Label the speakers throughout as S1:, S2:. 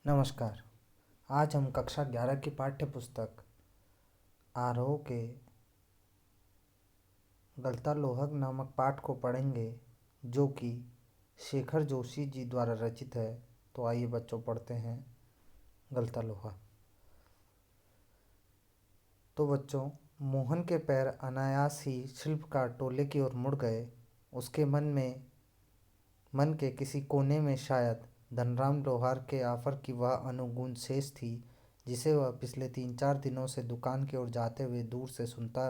S1: नमस्कार। आज हम कक्षा 11 की पाठ्य पुस्तक आरोह के गलता नामक पाठ को पढ़ेंगे, जो कि शेखर जोशी जी द्वारा रचित है। तो आइए बच्चों पढ़ते हैं गलता लोहा। तो बच्चों, मोहन के पैर अनायास ही शिल्पकार टोले की ओर मुड़ गए। उसके मन के किसी कोने में शायद धनराम लोहार के ऑफर की वह अनुगूंज शेष थी, जिसे वह पिछले 3-4 दिनों से दुकान की ओर जाते हुए दूर से सुनता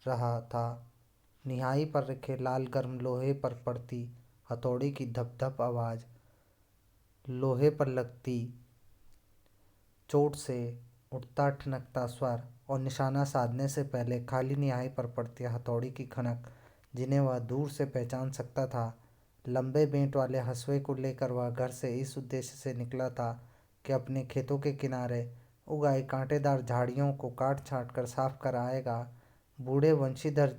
S1: रहा था। निहाई पर रखे लाल गर्म लोहे पर पड़ती हथौड़ी की धप धप आवाज़, लोहे पर लगती चोट से उठता ठनकता स्वर और निशाना साधने से पहले खाली निहाई पर पड़ती हथौड़ी की खनक, जिन्हें वह दूर से पहचान सकता था। लंबे बेंट वाले हंसुए को लेकर वह घर से इस उद्देश्य से निकला था कि अपने खेतों के किनारे उगाई कांटेदार झाड़ियों को काट छाँट कर साफ कर आएगा। बूढ़े वंशीधर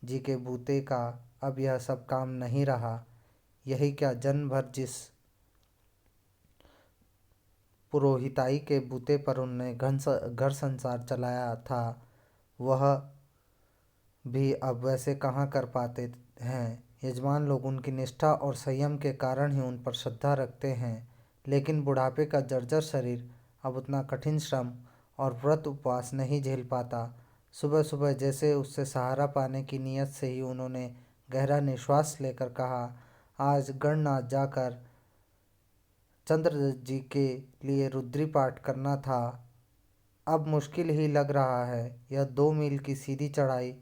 S1: जी के बूते का अब यह सब काम नहीं रहा। यही क्या, जन्म भर जिस पुरोहिताई के बूते पर उनने घर संसार चलाया था, वह भी अब वैसे कहाँ कर पाते हैं। यजमान लोग उनकी निष्ठा और संयम के कारण ही उन पर श्रद्धा रखते हैं, लेकिन बुढ़ापे का जर्जर शरीर अब उतना कठिन श्रम और व्रत उपवास नहीं झेल पाता। सुबह सुबह जैसे उससे सहारा पाने की नीयत से ही उन्होंने गहरा निश्वास लेकर कहा, आज गणनाथ जाकर चंद्र जी के लिए रुद्री पाठ करना था। अब मुश्किल ही लग रहा है। यह 2 मील की सीधी चढ़ाई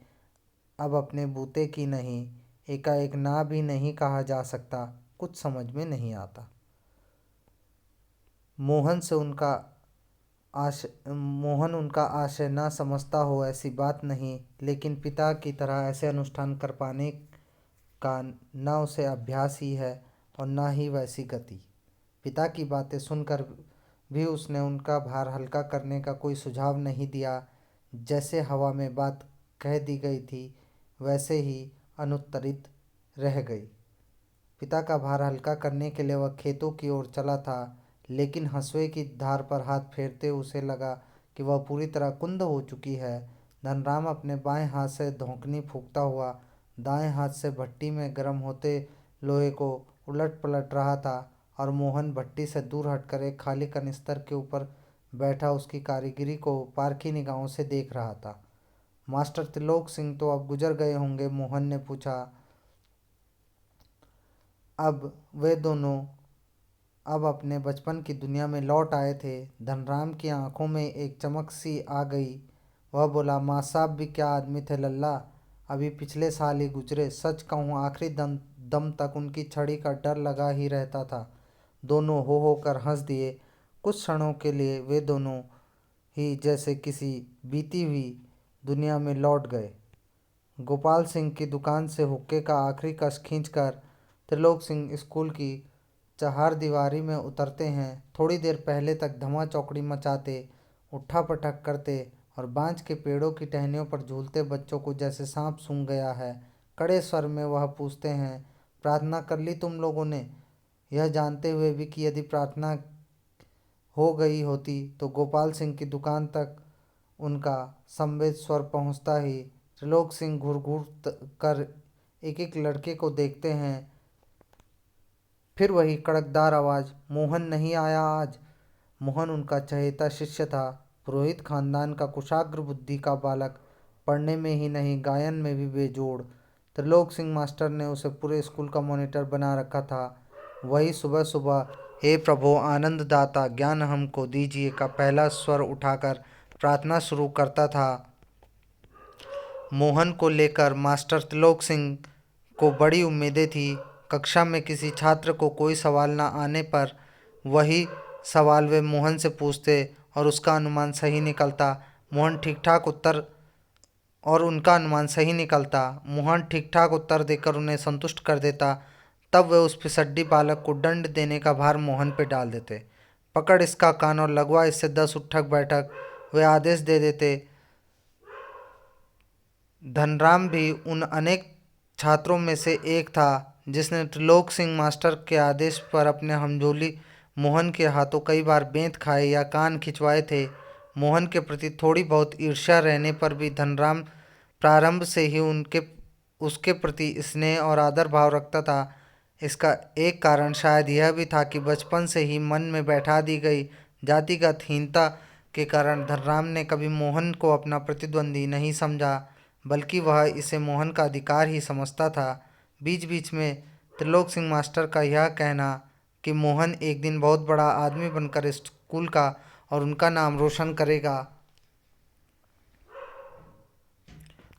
S1: अब अपने बूते की नहीं, एकाएक ना भी नहीं कहा जा सकता। कुछ समझ में नहीं आता। मोहन उनका आशय ना समझता हो ऐसी बात नहीं, लेकिन पिता की तरह ऐसे अनुष्ठान कर पाने का न उसे अभ्यास ही है और न ही वैसी गति। पिता की बातें सुनकर भी उसने उनका भार हल्का करने का कोई सुझाव नहीं दिया। जैसे हवा में बात कह दी गई थी, वैसे ही अनुत्तरित रह गई। पिता का भार हल्का करने के लिए वह खेतों की ओर चला था, लेकिन हंसुए की धार पर हाथ फेरते उसे लगा कि वह पूरी तरह कुंद हो चुकी है। धनराम अपने बाएं हाथ से धौंकनी फूंकता हुआ दाएं हाथ से भट्टी में गर्म होते लोहे को उलट पलट रहा था, और मोहन भट्टी से दूर हटकर एक खाली कनिस्तर के ऊपर बैठा उसकी कारीगरी को पारखी निगाहों से देख रहा था। मास्टर त्रिलोक सिंह तो अब गुजर गए होंगे, मोहन ने पूछा। अब वे दोनों अब अपने बचपन की दुनिया में लौट आए थे। धनराम की आंखों में एक चमक सी आ गई। वह बोला, माँ साहब भी क्या आदमी थे लल्ला, अभी पिछले साल ही गुजरे। सच कहूँ आखिरी दम तक उनकी छड़ी का डर लगा ही रहता था। दोनों हो कर हंस दिए। कुछ क्षणों के लिए वे दोनों ही जैसे किसी बीती हुई दुनिया में लौट गए। गोपाल सिंह की दुकान से हुक्के का आखिरी कश खींचकर त्रिलोक सिंह स्कूल की चहारदीवारी में उतरते हैं। थोड़ी देर पहले तक धमा चौकड़ी मचाते, उठा पटक करते और बांज के पेड़ों की टहनियों पर झूलते बच्चों को जैसे सांप सूंघ गया है। कड़े स्वर में वह पूछते हैं, प्रार्थना कर ली तुम लोगों ने? यह जानते हुए भी कि यदि प्रार्थना हो गई होती तो गोपाल सिंह की दुकान तक उनका संवेद स्वर पहुंचता ही। त्रिलोक सिंह घूर घूर कर एक एक लड़के को देखते हैं। फिर वही कड़कदार आवाज़, मोहन नहीं आया आज? मोहन उनका चहेता शिष्य था, पुरोहित खानदान का कुशाग्र बुद्धि का बालक, पढ़ने में ही नहीं गायन में भी बेजोड़। त्रिलोक सिंह मास्टर ने उसे पूरे स्कूल का मॉनिटर बना रखा था। वही सुबह सुबह हे प्रभु आनंददाता ज्ञान हमको दीजिए का पहला स्वर उठाकर प्रार्थना शुरू करता था। मोहन को लेकर मास्टर त्रिलोक सिंह को बड़ी उम्मीदें थी। कक्षा में किसी छात्र को कोई सवाल न आने पर वही सवाल वे मोहन से पूछते और उसका अनुमान सही निकलता। मोहन ठीक ठाक उत्तर देकर उन्हें संतुष्ट कर देता। तब वे उस फिसड्डी बालक को दंड देने का भार मोहन पे डाल देते। पकड़ इसका कान और लगवा इससे 10 उठक बैठक, वे आदेश दे देते। धनराम भी उन अनेक छात्रों में से एक था जिसने त्रिलोक सिंह मास्टर के आदेश पर अपने हमजोली मोहन के हाथों कई बार बेंत खाए या कान खिंचवाए थे। मोहन के प्रति थोड़ी बहुत ईर्ष्या रहने पर भी धनराम प्रारंभ से ही उनके उसके प्रति स्नेह और आदर भाव रखता था। इसका एक कारण शायद यह भी था कि बचपन से ही मन में बैठा दी गई जातिगत हीनता के कारण धनराम ने कभी मोहन को अपना प्रतिद्वंदी नहीं समझा, बल्कि वह इसे मोहन का अधिकार ही समझता था। बीच बीच में त्रिलोक सिंह मास्टर का यह कहना कि मोहन एक दिन बहुत बड़ा आदमी बनकर स्कूल का और उनका नाम रोशन करेगा,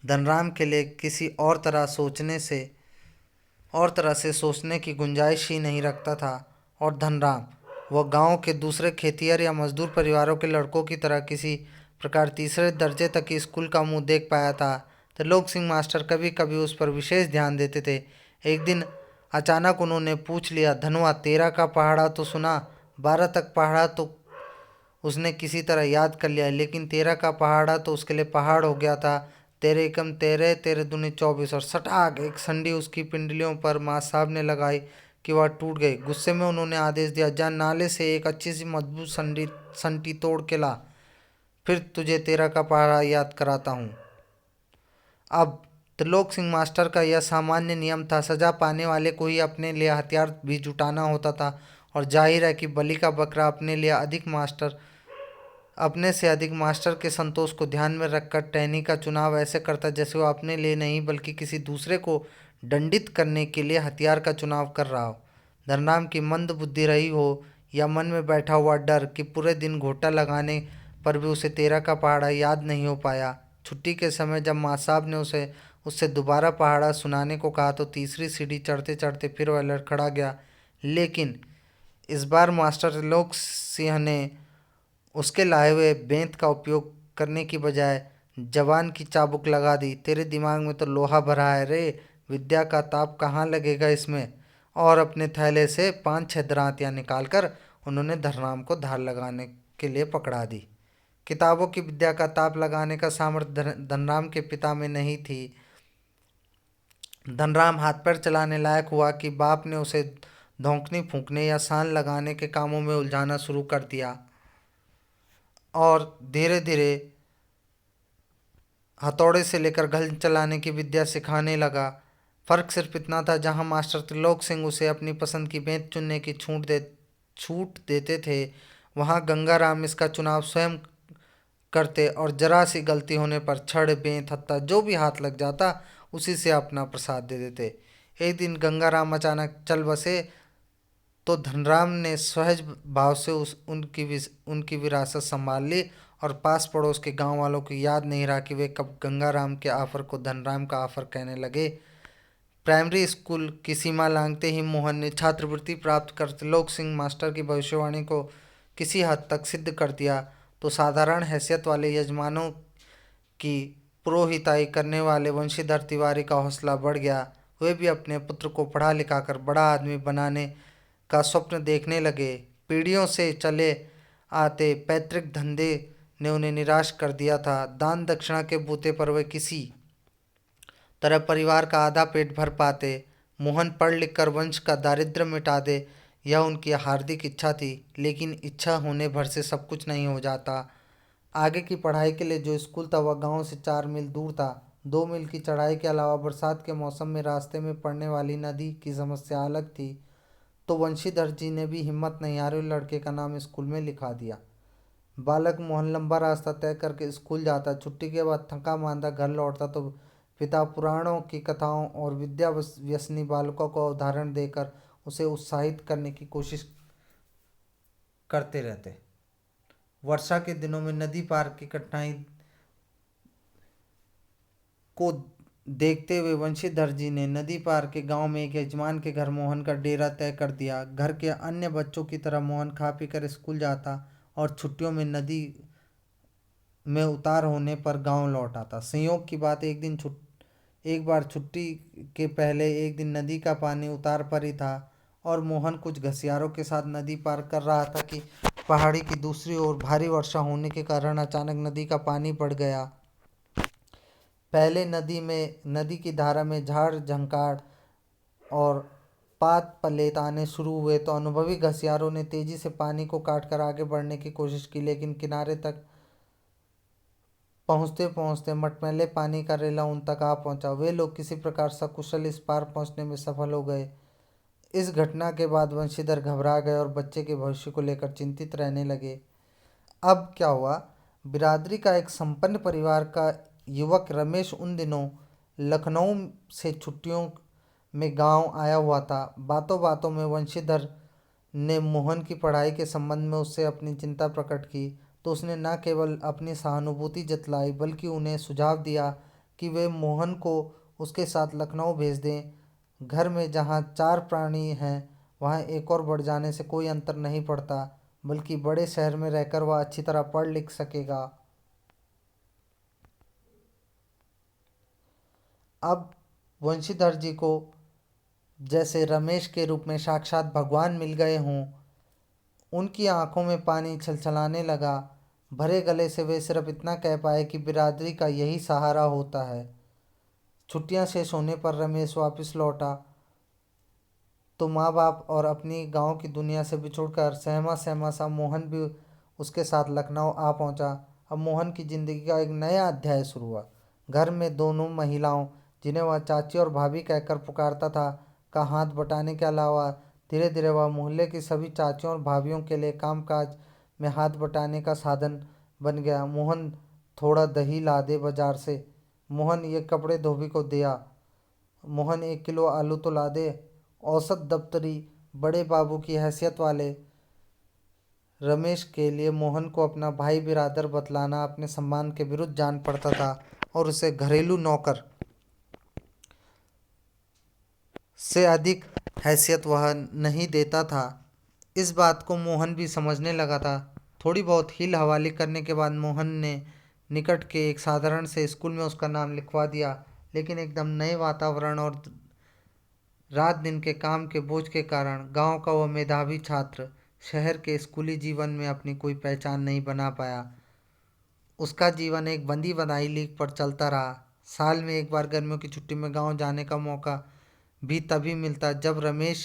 S1: धनराम के लिए किसी और तरह से सोचने की गुंजाइश ही नहीं रखता था। और धनराम, वह गांव के दूसरे खेतिहर या मजदूर परिवारों के लड़कों की तरह किसी प्रकार तीसरे दर्जे तक की स्कूल का मुंह देख पाया था। त्रिलोक सिंह मास्टर कभी कभी उस पर विशेष ध्यान देते थे। एक दिन अचानक उन्होंने पूछ लिया, धनवा, 13 का पहाड़ा तो सुना, 12 तक पहाड़ा तो उसने किसी तरह याद कर लिया, लेकिन 13 का पहाड़ा तो उसके लिए पहाड़ हो गया था। तेरे एकम तेरह, तेरे दूनी 24, और सटाक एक संडी उसकी पिंडलियों पर माँ साहब ने लगाई कि वह टूट गई। गुस्से में उन्होंने आदेश दिया, जा नाले से एक अच्छी सी मजबूत संटी तोड़ के ला, फिर तुझे 13 का पहाड़ा याद कराता हूँ। अब त्रिलोक सिंह मास्टर का यह सामान्य नियम था। सजा पाने वाले को ही अपने लिए हथियार भी जुटाना होता था, और जाहिर है कि बलि का बकरा अपने से अधिक मास्टर के संतोष को ध्यान में रखकर टहनी का चुनाव ऐसे करता जैसे वह अपने लिए नहीं बल्कि किसी दूसरे को दंडित करने के लिए हथियार का चुनाव कर रहा हो। धनराम की मंद बुद्धि रही हो या मन में बैठा हुआ डर कि पूरे दिन घोटा लगाने पर भी उसे 13 का पहाड़ा याद नहीं हो पाया, छुट्टी के समय जब माँ साहब ने उससे दोबारा पहाड़ा सुनाने को कहा तो तीसरी सीढ़ी चढ़ते चढ़ते फिर वह लड़खड़ा गया। लेकिन इस बार मास्टर लोक सिंह ने उसके लाए हुए बेंत का उपयोग करने की बजाय जवान की चाबुक लगा दी। तेरे दिमाग में तो लोहा भरा है रे, विद्या का ताप कहाँ लगेगा इसमें। और अपने थैले से 5-6 दरांतियाँ निकालकर उन्होंने धनराम को धार लगाने के लिए पकड़ा दी। किताबों की विद्या का ताप लगाने का सामर्थ्य धनराम के पिता में नहीं थी। धनराम हाथ पैर चलाने लायक हुआ कि बाप ने उसे धौंकने फूंकने या सान लगाने के कामों में उलझाना शुरू कर दिया, और धीरे धीरे हथौड़े से लेकर घल चलाने की विद्या सिखाने लगा। फर्क सिर्फ इतना था, जहां मास्टर त्रिलोक सिंह उसे अपनी पसंद की बेंत चुनने की छूट देते थे, वहां गंगाराम इसका चुनाव स्वयं करते, और जरा सी गलती होने पर छड़ बेंत हत्ता जो भी हाथ लग जाता उसी से अपना प्रसाद दे देते। एक दिन गंगाराम अचानक चल बसे तो धनराम ने सहज भाव से उनकी विरासत संभाल ली, और पास पड़ोस के गांव वालों को याद नहीं रहा कि वे कब गंगाराम के ऑफर को धनराम का ऑफर कहने लगे। प्राइमरी स्कूल की सीमा लांघते ही मोहन ने छात्रवृत्ति प्राप्त कर त्रिलोक सिंह मास्टर की भविष्यवाणी को किसी हद तक सिद्ध कर दिया, तो साधारण हैसियत वाले यजमानों की पुरोहिताई करने वाले वंशीधर तिवारी का हौसला बढ़ गया। वे भी अपने पुत्र को पढ़ा लिखा कर बड़ा आदमी बनाने का स्वप्न देखने लगे। पीढ़ियों से चले आते पैतृक धंधे ने उन्हें निराश कर दिया था। दान दक्षिणा के बूते पर वे किसी तरह परिवार का आधा पेट भर पाते। मोहन पढ़ लिख कर वंश का दारिद्र्य मिटा दे, यह उनकी हार्दिक इच्छा थी, लेकिन इच्छा होने भर से सब कुछ नहीं हो जाता। आगे की पढ़ाई के लिए जो स्कूल था वह गांव से 4 मील दूर था। 2 मील की चढ़ाई के अलावा बरसात के मौसम में रास्ते में पड़ने वाली नदी की समस्या अलग थी। तो वंशीधर जी ने भी हिम्मत नहीं हारी, लड़के का नाम स्कूल में लिखा दिया। बालक मोहन लंबा रास्ता तय करके स्कूल जाता, छुट्टी के बाद थका मांदा घर लौटता तो पिता पुराणों की कथाओं और विद्या व्यसनी बालकों को उदाहरण देकर उसे उत्साहित करने की कोशिश करते रहते। वर्षा के दिनों में नदी पार की कठिनाई को देखते हुए वंशीधर जी ने नदी पार के गांव में एक यजमान के घर मोहन का डेरा तय कर दिया। घर के अन्य बच्चों की तरह मोहन खा पी कर स्कूल जाता और छुट्टियों में नदी में उतार होने पर गांव लौट आता। संयोग की बात, एक बार छुट्टी के पहले एक दिन नदी का पानी उतार पर ही था, और मोहन कुछ घसियारों के साथ नदी पार कर रहा था कि पहाड़ी की दूसरी ओर भारी वर्षा होने के कारण अचानक नदी का पानी बढ़ गया। पहले नदी की धारा में झाड़ झंकाड़ और पात पलेत आने शुरू हुए तो अनुभवी घसियारों ने तेजी से पानी को काटकर आगे बढ़ने की कोशिश की, लेकिन किनारे तक पहुंचते पहुंचते मटमैले पानी का रेला उन तक आ पहुंचा। वे लोग किसी प्रकार सकुशल इस पार पहुंचने में सफल हो गए। इस घटना के बाद वंशीधर घबरा गए और बच्चे के भविष्य को लेकर चिंतित रहने लगे। अब क्या हुआ, बिरादरी का एक संपन्न परिवार का युवक रमेश उन दिनों लखनऊ से छुट्टियों में गांव आया हुआ था। बातों बातों में वंशीधर ने मोहन की पढ़ाई के संबंध में उससे अपनी चिंता प्रकट की, तो उसने न केवल अपनी सहानुभूति जतलाई बल्कि उन्हें सुझाव दिया कि वे मोहन को उसके साथ लखनऊ भेज दें। घर में जहाँ 4 प्राणी हैं वहाँ एक और बढ़ जाने से कोई अंतर नहीं पड़ता, बल्कि बड़े शहर में रहकर वह अच्छी तरह पढ़ लिख सकेगा। अब वंशीधर जी को जैसे रमेश के रूप में साक्षात भगवान मिल गए हों। उनकी आंखों में पानी छलछलाने लगा। भरे गले से वे सिर्फ इतना कह पाए कि बिरादरी का यही सहारा होता है। छुट्टियां शेष होने पर रमेश वापस लौटा तो माँ बाप और अपनी गांव की दुनिया से बिछुड़कर सहमा सहमा सा मोहन भी उसके साथ लखनऊ आ पहुंचा। अब मोहन की जिंदगी का एक नया अध्याय शुरू हुआ। घर में दोनों महिलाओं, जिन्हें वह चाची और भाभी कहकर पुकारता था, का हाथ बटाने के अलावा धीरे धीरे वह मोहल्ले की सभी चाचियों और भाभियों के लिए कामकाज में हाथ बटाने का साधन बन गया। मोहन थोड़ा दही ला दे बाजार से, मोहन ये कपड़े धोबी को दिया, मोहन 1 किलो आलू तो ला दे। औसत दफ्तरी बड़े बाबू की हैसियत वाले रमेश के लिए मोहन को अपना भाई बिरादर बतलाना अपने सम्मान के विरुद्ध जान पड़ता था और उसे घरेलू नौकर से अधिक हैसियत वह नहीं देता था। इस बात को मोहन भी समझने लगा था। थोड़ी बहुत हील हवाली करने के बाद मोहन ने निकट के एक साधारण से स्कूल में उसका नाम लिखवा दिया, लेकिन एकदम नए वातावरण और रात दिन के काम के बोझ के कारण गांव का वह मेधावी छात्र शहर के स्कूली जीवन में अपनी कोई पहचान नहीं बना पाया। उसका जीवन एक बंदी बनाई लीक पर चलता रहा। साल में एक बार गर्मियों की छुट्टी में गांव जाने का मौका भी तभी मिलता जब रमेश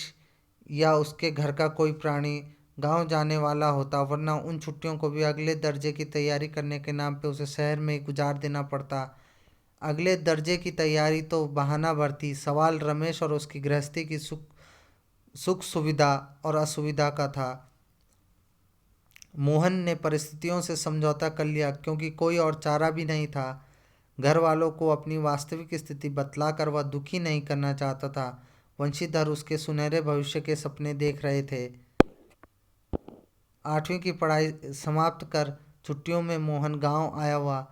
S1: या उसके घर का कोई प्राणी गांव जाने वाला होता, वरना उन छुट्टियों को भी अगले दर्जे की तैयारी करने के नाम पे उसे शहर में गुजार देना पड़ता। अगले दर्जे की तैयारी तो बहाना भर थी, सवाल रमेश और उसकी गृहस्थी की सुख सुविधा और असुविधा का था। मोहन ने परिस्थितियों से समझौता कर लिया, क्योंकि कोई और चारा भी नहीं था। घर वालों को अपनी वास्तविक स्थिति बतलाकर वह दुखी नहीं करना चाहता था। वंशीधर उसके सुनहरे भविष्य के सपने देख रहे थे। 8वीं की पढ़ाई समाप्त कर छुट्टियों में मोहन गांव आया हुआ।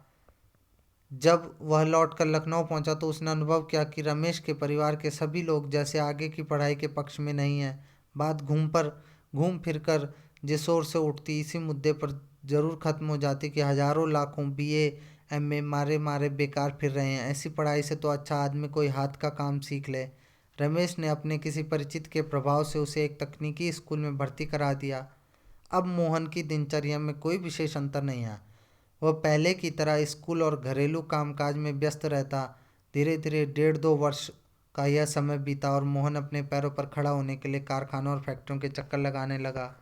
S1: जब वह लौटकर लखनऊ पहुंचा तो उसने अनुभव किया कि रमेश के परिवार के सभी लोग जैसे आगे की पढ़ाई के पक्ष में नहीं हैं। बात घूम फिर कर जिस ओर से उठती, इसी मुद्दे पर जरूर खत्म हो जाती कि हजारों लाखों बीए एमए मारे मारे बेकार फिर रहे हैं। ऐसी पढ़ाई से तो अच्छा आदमी कोई हाथ का काम सीख ले। रमेश ने अपने किसी परिचित के प्रभाव से उसे एक तकनीकी स्कूल में भर्ती करा दिया। अब मोहन की दिनचर्या में कोई विशेष अंतर नहीं आया। वह पहले की तरह स्कूल और घरेलू कामकाज में व्यस्त रहता। धीरे धीरे 1.5-2 वर्ष का यह समय बीता और मोहन अपने पैरों पर खड़ा होने के लिए कारखानों और फैक्ट्रियों के चक्कर लगाने लगा।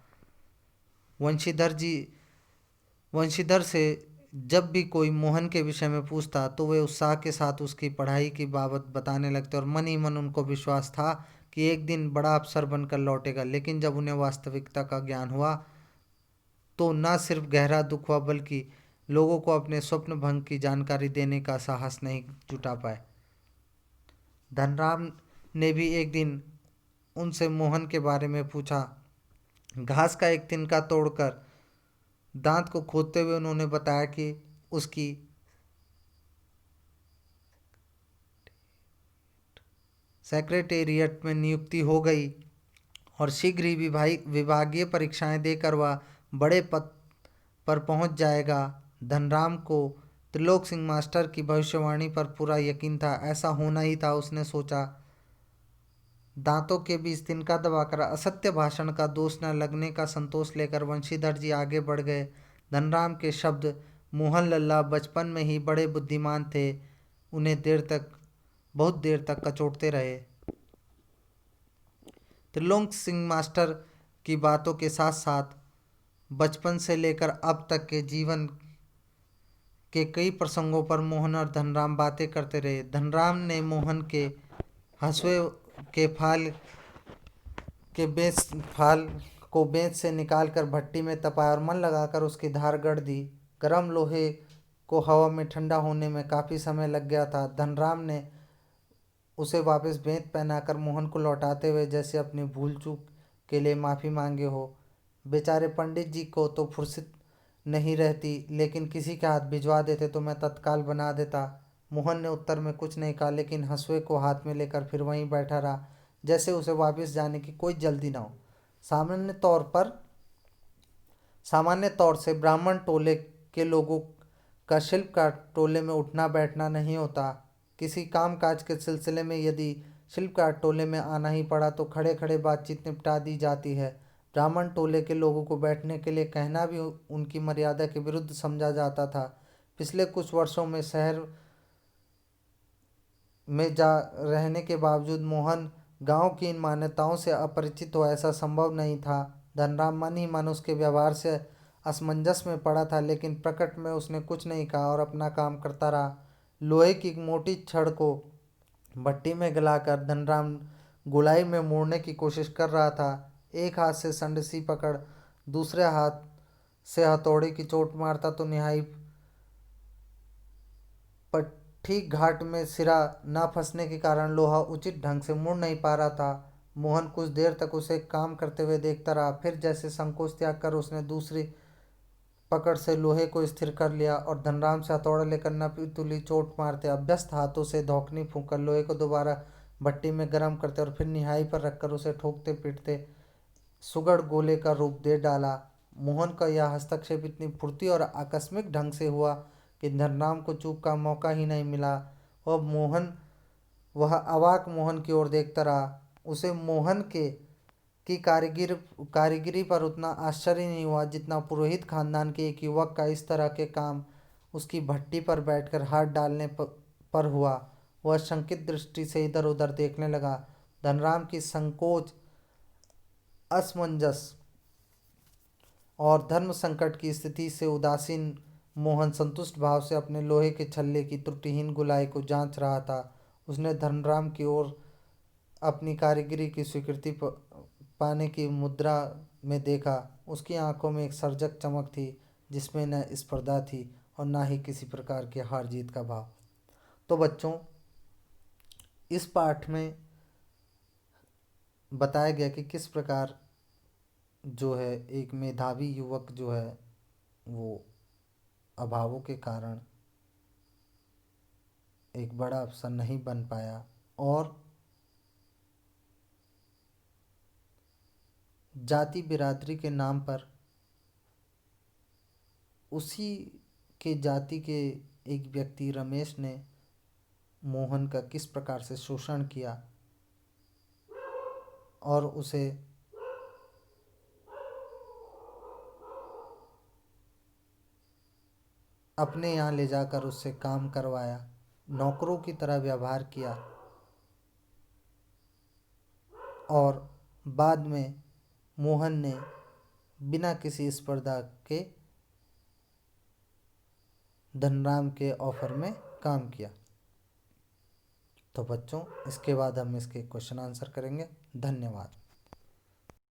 S1: वंशीधर से जब भी कोई मोहन के विषय में पूछता तो वे उत्साह के साथ उसकी पढ़ाई की बाबत बताने लगते और मन ही मन उनको विश्वास था कि एक दिन बड़ा अफसर बनकर लौटेगा। लेकिन जब उन्हें वास्तविकता का ज्ञान हुआ तो न सिर्फ गहरा दुख हुआ, बल्कि लोगों को अपने स्वप्न भंग की जानकारी देने का साहस नहीं जुटा पाए। धनराम ने भी एक दिन उनसे मोहन के बारे में पूछा। घास का एक तिनका तोड़कर दांत को खोदते हुए उन्होंने बताया कि उसकी सेक्रेटेरिएट में नियुक्ति हो गई और शीघ्र ही विभागीय परीक्षाएं देकर वह बड़े पद पर पहुंच जाएगा। धनराम को त्रिलोक सिंह मास्टर की भविष्यवाणी पर पूरा यकीन था। ऐसा होना ही था, उसने सोचा। दांतों के बीच तिनका दबाकर असत्य भाषण का दोष न लगने का संतोष लेकर वंशीधर जी आगे बढ़ गए। धनराम के शब्द मोहन लल्ला बचपन में ही बड़े बुद्धिमान थे, उन्हें बहुत देर तक कचोटते रहे। त्रिलोक सिंह मास्टर की बातों के साथ साथ बचपन से लेकर अब तक के जीवन के कई प्रसंगों पर मोहन और धनराम बातें करते रहे। धनराम ने मोहन के हंसुए के फाल को बेंच से निकालकर भट्टी में तपाया और मन लगाकर उसकी धार गढ़ दी। गर्म लोहे को हवा में ठंडा होने में काफ़ी समय लग गया था। धनराम ने उसे वापस बेंत पहनाकर मोहन को लौटाते हुए जैसे अपनी भूल चूक के लिए माफ़ी मांगे हो। बेचारे पंडित जी को तो फुर्सत नहीं रहती, लेकिन किसी के हाथ भिजवा देते तो मैं तत्काल बना देता। मोहन ने उत्तर में कुछ नहीं कहा, लेकिन हंसुए को हाथ में लेकर फिर वहीं बैठा रहा, जैसे उसे वापस जाने की कोई जल्दी ना हो। सामान्य तौर से ब्राह्मण टोले के लोगों का शिल्पकार टोले में उठना बैठना नहीं होता। किसी कामकाज के सिलसिले में यदि शिल्पकार टोले में आना ही पड़ा तो खड़े खड़े बातचीत निपटा दी जाती है। ब्राह्मण टोले के लोगों को बैठने के लिए कहना भी उनकी मर्यादा के विरुद्ध समझा जाता था। पिछले कुछ वर्षों में शहर में जा रहने के बावजूद मोहन गांव की इन मान्यताओं से अपरिचित हो, ऐसा संभव नहीं था। धनराम मन ही मन उसके व्यवहार से असमंजस में पड़ा था, लेकिन प्रकट में उसने कुछ नहीं कहा और अपना काम करता रहा। लोहे की मोटी छड़ को भट्टी में गलाकर धनराम गोलाई में मोड़ने की कोशिश कर रहा था। एक हाथ से संडसी पकड़ दूसरे हाथ से हथौड़े की चोट मारता तो निहाई पट्टी घाट में सिरा न फंसने के कारण लोहा उचित ढंग से मुड़ नहीं पा रहा था। मोहन कुछ देर तक उसे काम करते हुए देखता रहा, फिर जैसे संकोच त्याग कर उसने दूसरी पकड़ से लोहे को स्थिर कर लिया और धनराम से हथौड़ा लेकर नपी तुली चोट मारते अभ्यस्त हाथों से धौकनी फूंककर लोहे को दोबारा भट्टी में गर्म करते और फिर निहाई पर रखकर उसे ठोकते पीटते सुगढ़ गोले का रूप दे डाला। मोहन का यह हस्तक्षेप इतनी फुर्ती और आकस्मिक ढंग से हुआ कि धनराम को चूक का मौका ही नहीं मिला। वह अवाक मोहन की ओर देखता रहा। उसे मोहन के की कारीगरी पर उतना आश्चर्य नहीं हुआ जितना पुरोहित खानदान के एक युवक का इस तरह के काम उसकी भट्टी पर बैठकर हाथ डालने पर हुआ। वह शंकित दृष्टि से इधर उधर देखने लगा। धनराम की संकोच, असमंजस और धर्म संकट की स्थिति से उदासीन मोहन संतुष्ट भाव से अपने लोहे के छल्ले की त्रुटिहीन गुलाई को जांच रहा था। उसने धनराम की ओर अपनी कारीगरी की स्वीकृति पाने की मुद्रा में देखा। उसकी आंखों में एक सर्जक चमक थी, जिसमें न स्पर्धा थी और न ही किसी प्रकार की हार जीत का भाव। तो बच्चों, इस पाठ में बताया गया कि किस प्रकार जो है एक मेधावी युवक जो है वो अभावों के कारण एक बड़ा अफसर नहीं बन पाया और जाति बिरादरी के नाम पर उसी के जाति के एक व्यक्ति रमेश ने मोहन का किस प्रकार से शोषण किया और उसे अपने यहाँ ले जाकर उससे काम करवाया, नौकरों की तरह व्यवहार किया और बाद में मोहन ने बिना किसी स्पर्धा के धनराम के ऑफर में काम किया। तो बच्चों, इसके बाद हम इसके क्वेश्चन आंसर करेंगे। धन्यवाद।